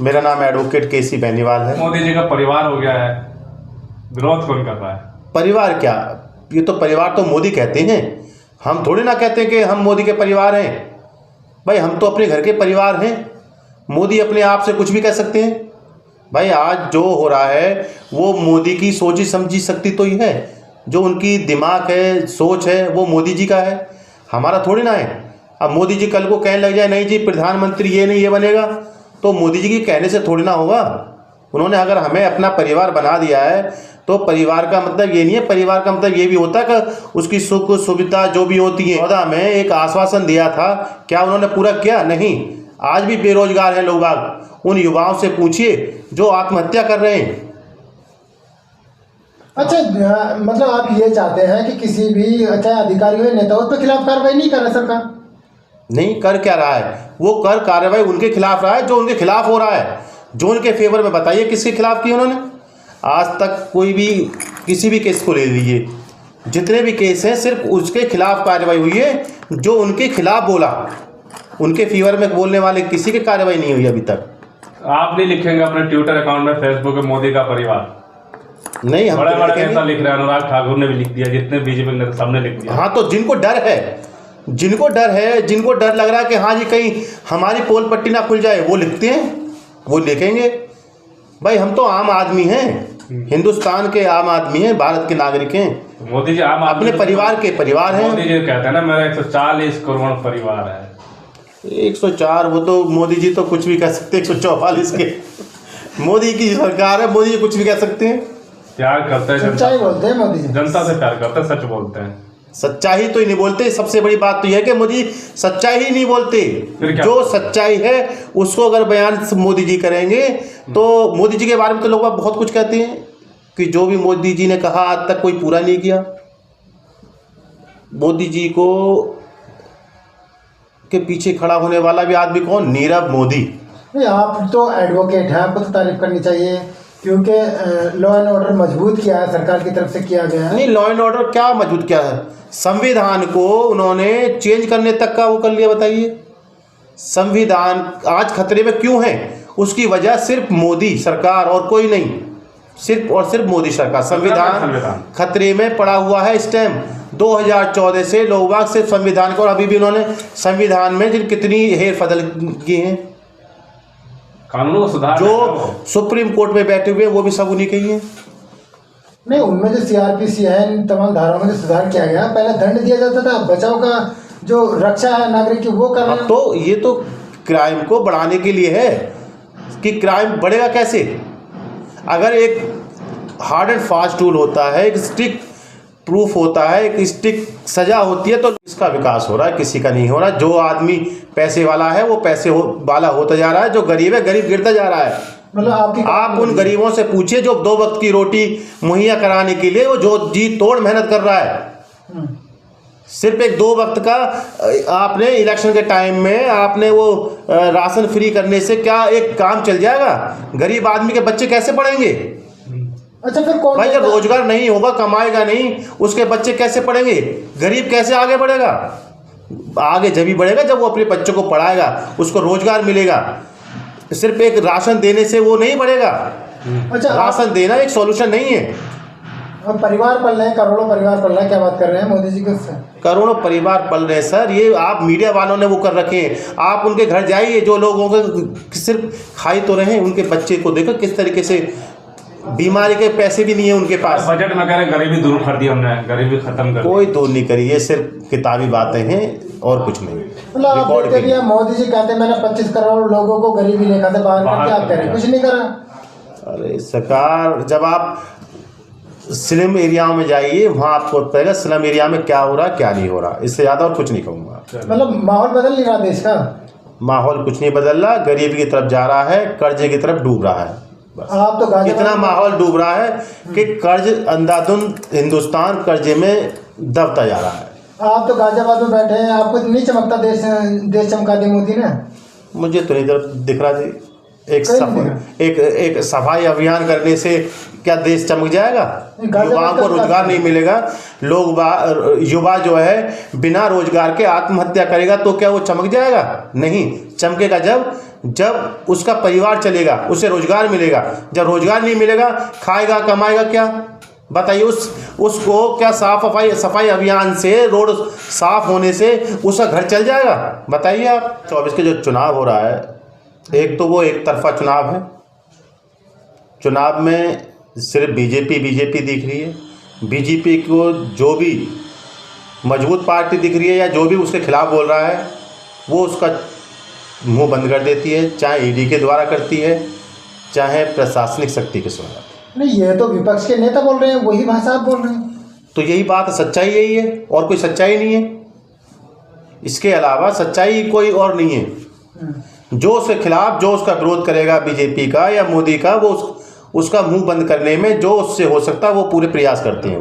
मेरा नाम एडवोकेट केसी बेनीवाल है। मोदी जी का परिवार हो गया है, विरोध कौन कर रहा है? परिवार क्या, ये तो परिवार तो मोदी कहते हैं, हम थोड़ी ना कहते हैं कि हम मोदी के परिवार हैं। भाई हम तो अपने घर के परिवार हैं, मोदी अपने आप से कुछ भी कह सकते हैं। भाई आज जो हो रहा है वो मोदी की सोची समझी शक्ति तो ही है, जो उनकी दिमाग है, सोच है, वो मोदी जी का है, हमारा थोड़ी ना है। अब मोदी जी कल को कहने लग जाए नहीं जी प्रधानमंत्री ये नहीं ये बनेगा, तो मोदी जी के कहने से थोड़ी ना होगा। उन्होंने अगर हमें अपना परिवार बना दिया है तो परिवार का मतलब ये नहीं है, परिवार का मतलब ये भी होता है कि उसकी सुख सुविधा जो भी होती है। 14 में एक आश्वासन दिया था, क्या उन्होंने पूरा किया? नहीं। आज भी बेरोजगार हैं लोग बाग, उन युवाओं से पूछिए जो आत्महत्या कर रहे हैं। अच्छा, मतलब आप ये चाहते हैं कि किसी भी चाहे अधिकारी हो नेता हो तो खिलाफ कार्रवाई नहीं कर रहा सरकार? नहीं कर क्या रहा है, वो कर कार्रवाई उनके खिलाफ रहा है जो उनके खिलाफ हो रहा है। जो उनके फेवर में बताइए किसके खिलाफ की उन्होंने? आज तक कोई भी किसी भी केस को ले लीजिए, जितने भी केस हैं सिर्फ उसके खिलाफ कार्रवाई हुई है जो उनके खिलाफ बोला। उनके फेवर में बोलने वाले किसी की कार्रवाई नहीं हुई अभी तक। आप नहीं लिखेंगे अपने ट्विटर अकाउंट में, फेसबुक में मोदी का परिवार? नहीं, हम बड़े बड़े नेता लिख रहे हैं, अनुराग ठाकुर ने भी लिख दिया, जितने बीजेपी नेता सबने लिख दिया। हाँ तो जिनको डर है, जिनको डर लग रहा है कि हाँ जी कहीं हमारी पोल पट्टी ना खुल जाए, वो लिखते हैं, वो लिखेंगे। भाई हम तो आम आदमी हैं, हिंदुस्तान के आम आदमी हैं, भारत के नागरिक हैं। मोदी जी आम आदमी अपने परिवार के परिवार हैं। मोदी जी कहते हैं ना मेरा 140 करोड़ परिवार है। 104 वो तो मोदी जी तो कुछ भी कह सकते हैं, 144 के मोदी की सरकार है, मोदी जी कुछ भी कह सकते हैं। प्यार करते हैं, सच्चाई बोलते हैं मोदी जी, जनता से प्यार करते हैं, सच बोलते हैं। सच्चाई तो ही नहीं बोलते। सबसे बड़ी बात तो यह है कि मोदी सच्चाई ही नहीं बोलते। जो सच्चाई है उसको अगर बयान मोदी जी करेंगे तो मोदी जी के बारे में तो लोग बहुत कुछ कहते हैं कि जो भी मोदी जी ने कहा आज तक कोई पूरा नहीं किया। मोदी जी को के पीछे खड़ा होने वाला भी आदमी कौन? नीरव मोदी। नहीं, आप तो एडवोकेट हैं, आपको तो तारीफ करनी चाहिए क्योंकि लॉ एंड ऑर्डर मजबूत किया है, सरकार की तरफ से किया गया है। नहीं, लॉ एंड ऑर्डर क्या मजबूत किया है? संविधान को उन्होंने चेंज करने तक का वो कर लिया। बताइए संविधान आज खतरे में क्यों है? उसकी वजह सिर्फ मोदी सरकार और कोई नहीं, सिर्फ और सिर्फ मोदी सरकार। संविधान खतरे में पड़ा हुआ है इस टाइम। 2014 से लोग बाग सिर्फ संविधान को, और अभी भी उन्होंने संविधान में जिन कितनी हेर फदल की हैं, कानूनों को सुधार, जो सुप्रीम कोर्ट में बैठे हुए वो भी सब उन्हीं के ही हैं। नहीं, उनमें जो सीआरपीसी है, इन तमाम धाराओं में जो सुधार किया गया, पहले दंड दिया जाता था, बचाव का जो रक्षा है नागरिक की वो कर रहे हैं। तो ये तो क्राइम को बढ़ाने के लिए है कि क्राइम बढ़ेगा कैसे? अगर एक हार्ड एंड फास्ट टूल होता है, एक स्ट्रिक्ट प्रूफ होता है, एक स्ट्रिक्ट सजा होती है, तो इसका विकास हो रहा है, किसी का नहीं हो रहा। जो आदमी पैसे वाला है वो पैसे वाला होता जा रहा है, जो गरीब है गरीब गिरता जा रहा है। मतलब आप उन गरीबों से पूछिए जो 2 वक्त की रोटी मुहैया कराने के लिए वो जो जी तोड़ मेहनत कर रहा है। सिर्फ एक 2 वक्त का आपने इलेक्शन के टाइम में आपने वो राशन फ्री करने से क्या एक काम चल जाएगा? गरीब आदमी के बच्चे कैसे पढ़ेंगे? अच्छा फिर कौन भाई जब रोजगार नहीं होगा, कमाएगा नहीं, उसके बच्चे कैसे पढ़ेंगे? गरीब कैसे आगे बढ़ेगा? आगे जब ही बढ़ेगा जब वो अपने बच्चों को पढ़ाएगा, उसको रोजगार मिलेगा। सिर्फ एक राशन देने से वो नहीं बढ़ेगा। अच्छा, राशन देना एक सॉल्यूशन नहीं है। अब परिवार पल रहे हैं, करोड़ों परिवार पल रहे हैं, क्या बात कर रहे हैं मोदी जी के? करोड़ों परिवार पल रहे हैं सर, ये आप मीडिया वालों ने वो कर रखे हैं। आप उनके घर जाइए, जो लोग होंगे सिर्फ खाई तो रहे, उनके बच्चे को देखो किस तरीके से, बीमारी के पैसे भी नहीं है उनके पास। बजट में कह रहे गरीबी दूर कर दी हमने, गरीबी खत्म कर दी। कोई दूर नहीं करी, ये सिर्फ किताबी बातें हैं और कुछ नहीं। मतलब आप देखते भी मोदी जी कहते हैं मैंने 25 करोड़ लोगों को गरीबी रेखा से बाहर करके, आप कह रहे हैं कुछ नहीं करा। अरे सरकार, जब आप स्लम एरियाओं में जाइए वहाँ आपको पता स्लम एरिया में क्या हो रहा क्या नहीं हो रहा। इससे ज़्यादा और कुछ नहीं कहूँगा। मतलब माहौल बदल नहीं रहा देश का? माहौल कुछ नहीं बदल रहा, गरीबी की तरफ जा रहा है, कर्जे की तरफ डूब रहा है। आप तो इतना माहौल डूब रहा है कि कर्ज अंधाधुंध हिंदुस्तान कर्जे में दबता जा रहा है। आप तो गाजियाबाद में बैठे हैं, आपको नहीं चमकता देश चमका दी मोदी ने? मुझे तो नहीं दिख रहा जी। एक सफाई अभियान करने से क्या देश चमक जाएगा? युवाओं को रोजगार नहीं मिलेगा, युवा जो है बिना रोजगार के आत्महत्या करेगा तो क्या वो चमक जाएगा? नहीं, चमकेगा जब जब उसका परिवार चलेगा, उसे रोजगार मिलेगा। जब रोजगार नहीं मिलेगा, खाएगा कमाएगा क्या? बताइए। उसको क्या सफाई अभियान से, रोड साफ होने से उसका घर चल जाएगा? बताइए आप। 24 के जो चुनाव हो रहा है, एक तो वो एक तरफा चुनाव है। चुनाव में सिर्फ बीजेपी दिख रही है। बीजेपी को जो भी मजबूत पार्टी दिख रही है या जो भी उसके खिलाफ बोल रहा है, वो उसका मुंह बंद कर देती है, चाहे ईडी के द्वारा करती है, चाहे प्रशासनिक शक्ति के द्वारा। नहीं, ये तो विपक्ष के नेता बोल रहे हैं, वही भाषा आप बोल रहे हैं। तो यही बात, सच्चाई यही है, और कोई सच्चाई नहीं है। इसके अलावा सच्चाई कोई और नहीं है। जो उसके खिलाफ, जो उसका विरोध करेगा बीजेपी का या मोदी का, वो उसका मुंह बंद करने में जो उससे हो सकता है वो पूरे प्रयास करते हैं।